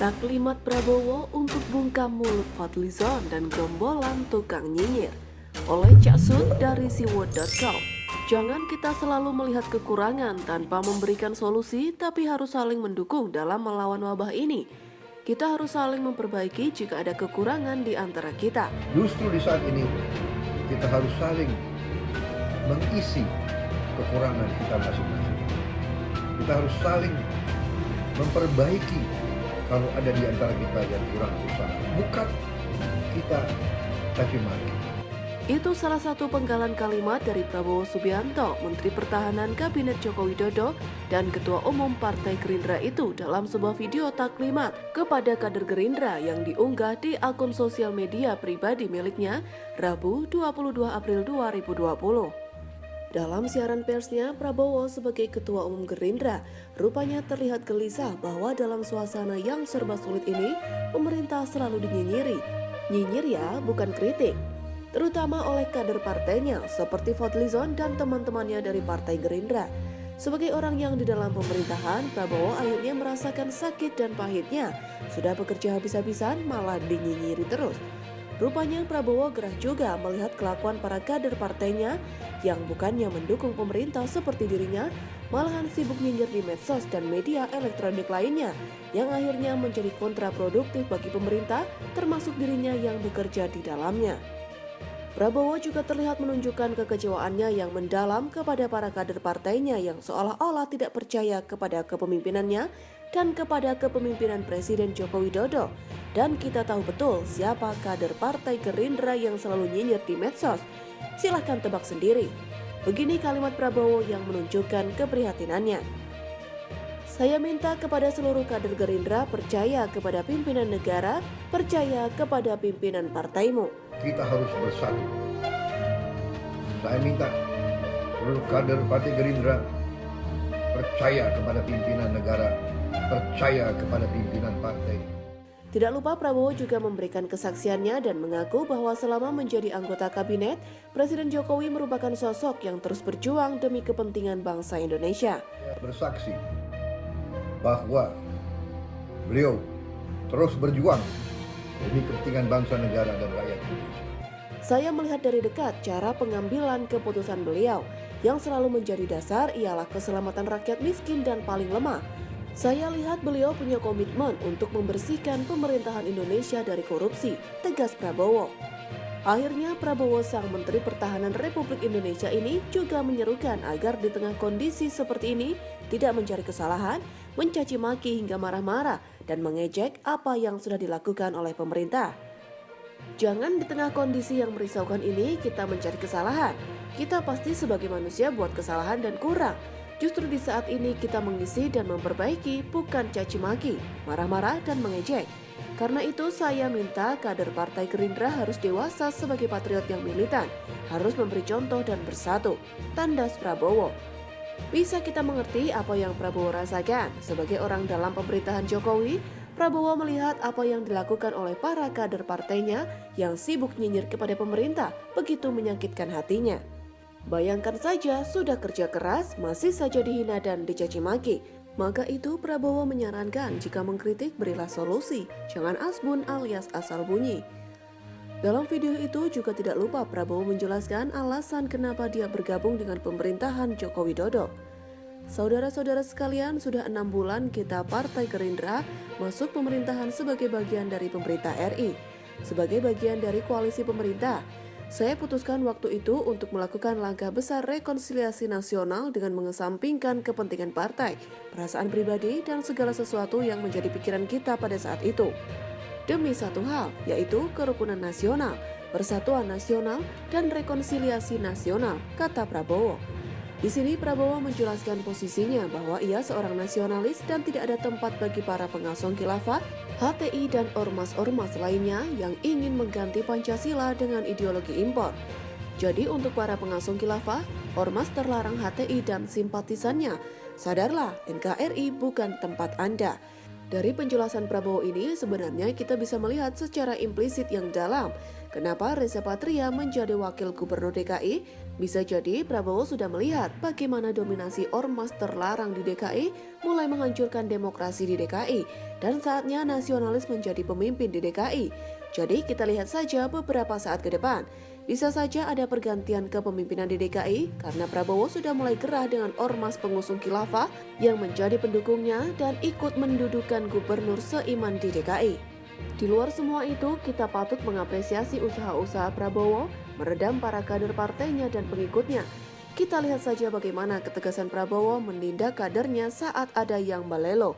Taklimat Prabowo untuk bungkam mulut Fadlizon dan gombolan tukang nyinyir oleh Cak Sun dari siwot.com. Jangan kita selalu melihat kekurangan tanpa memberikan solusi, tapi harus saling mendukung dalam melawan wabah ini. Kita harus saling memperbaiki jika ada kekurangan di antara kita. Justru di saat ini kita harus saling mengisi kekurangan kita masing-masing. Kita harus saling memperbaiki kalau ada di antara kita yang kurang usaha. Bukan kita caci maki. Itu salah satu penggalan kalimat dari Prabowo Subianto, Menteri Pertahanan Kabinet Joko Widodo dan Ketua Umum Partai Gerindra itu dalam sebuah video taklimat kepada kader Gerindra yang diunggah di akun sosial media pribadi miliknya Rabu 22 April 2020. Dalam siaran persnya, Prabowo sebagai Ketua Umum Gerindra rupanya terlihat gelisah bahwa dalam suasana yang serba sulit ini, pemerintah selalu dinyinyiri. Nyinyir ya, bukan kritik. Terutama oleh kader partainya seperti Fadlizon dan teman-temannya dari Partai Gerindra. Sebagai orang yang di dalam pemerintahan, Prabowo akhirnya merasakan sakit dan pahitnya. Sudah bekerja habis-habisan malah dinyinyiri terus. Rupanya Prabowo gerah juga melihat kelakuan para kader partainya yang bukannya mendukung pemerintah seperti dirinya, malahan sibuk nyinyir di medsos dan media elektronik lainnya yang akhirnya menjadi kontraproduktif bagi pemerintah, termasuk dirinya yang bekerja di dalamnya. Prabowo juga terlihat menunjukkan kekecewaannya yang mendalam kepada para kader partainya yang seolah-olah tidak percaya kepada kepemimpinannya dan kepada kepemimpinan Presiden Joko Widodo. Dan kita tahu betul siapa kader Partai Gerindra yang selalu nyinyir di medsos. Silahkan tebak sendiri. Begini kalimat Prabowo yang menunjukkan keprihatinannya. Saya minta kepada seluruh kader Gerindra percaya kepada pimpinan negara, percaya kepada pimpinan partaimu. Kita harus bersatu. Saya minta seluruh kader Partai Gerindra percaya kepada pimpinan negara, percaya kepada pimpinan partai. Tidak lupa Prabowo juga memberikan kesaksiannya dan mengaku bahwa selama menjadi anggota kabinet, Presiden Jokowi merupakan sosok yang terus berjuang demi kepentingan bangsa Indonesia. Saya bersaksi bahwa beliau terus berjuang demi kepentingan bangsa, negara, dan rakyat Indonesia. Saya melihat dari dekat cara pengambilan keputusan beliau. Yang selalu menjadi dasar ialah keselamatan rakyat miskin dan paling lemah. Saya lihat beliau punya komitmen untuk membersihkan pemerintahan Indonesia dari korupsi, tegas Prabowo. Akhirnya Prabowo sang Menteri Pertahanan Republik Indonesia ini juga menyerukan agar di tengah kondisi seperti ini tidak mencari kesalahan, mencaci maki hingga marah-marah dan mengejek apa yang sudah dilakukan oleh pemerintah. Jangan di tengah kondisi yang merisaukan ini kita mencari kesalahan. Kita pasti sebagai manusia buat kesalahan dan kurang. Justru di saat ini kita mengisi dan memperbaiki, bukan caci maki, marah-marah dan mengejek. Karena itu saya minta kader Partai Gerindra harus dewasa sebagai patriot yang militan, harus memberi contoh dan bersatu. Tandas Prabowo. Bisa kita mengerti apa yang Prabowo rasakan. Sebagai orang dalam pemerintahan Jokowi, Prabowo melihat apa yang dilakukan oleh para kader partainya yang sibuk nyinyir kepada pemerintah, begitu menyakitkan hatinya. Bayangkan saja sudah kerja keras, masih saja dihina dan dicaci maki. Maka itu Prabowo menyarankan jika mengkritik berilah solusi, jangan asbun alias asal bunyi. Dalam video itu juga tidak lupa Prabowo menjelaskan alasan kenapa dia bergabung dengan pemerintahan Joko Widodo. Saudara-saudara sekalian, sudah 6 bulan kita Partai Gerindra masuk pemerintahan sebagai bagian dari pemerintah RI. Sebagai bagian dari koalisi pemerintah, saya putuskan waktu itu untuk melakukan langkah besar rekonsiliasi nasional dengan mengesampingkan kepentingan partai, perasaan pribadi, dan segala sesuatu yang menjadi pikiran kita pada saat itu. Demi satu hal, yaitu kerukunan nasional, persatuan nasional, dan rekonsiliasi nasional, kata Prabowo. Di sini Prabowo menjelaskan posisinya bahwa ia seorang nasionalis dan tidak ada tempat bagi para pengasong khilafah, HTI dan ormas-ormas lainnya yang ingin mengganti Pancasila dengan ideologi impor. Jadi untuk para pengasong khilafah, ormas terlarang HTI dan simpatisannya, sadarlah NKRI bukan tempat Anda. Dari penjelasan Prabowo ini, sebenarnya kita bisa melihat secara implisit yang dalam kenapa Reza Patria menjadi wakil gubernur DKI. Bisa jadi Prabowo sudah melihat bagaimana dominasi ormas terlarang di DKI mulai menghancurkan demokrasi di DKI dan saatnya nasionalis menjadi pemimpin di DKI. Jadi kita lihat saja beberapa saat ke depan. Bisa saja ada pergantian kepemimpinan di DKI karena Prabowo sudah mulai gerah dengan ormas pengusung khilafah yang menjadi pendukungnya dan ikut mendudukan gubernur seiman di DKI. Di luar semua itu, kita patut mengapresiasi usaha-usaha Prabowo meredam para kader partainya dan pengikutnya. Kita lihat saja bagaimana ketegasan Prabowo menindak kadernya saat ada yang balelo.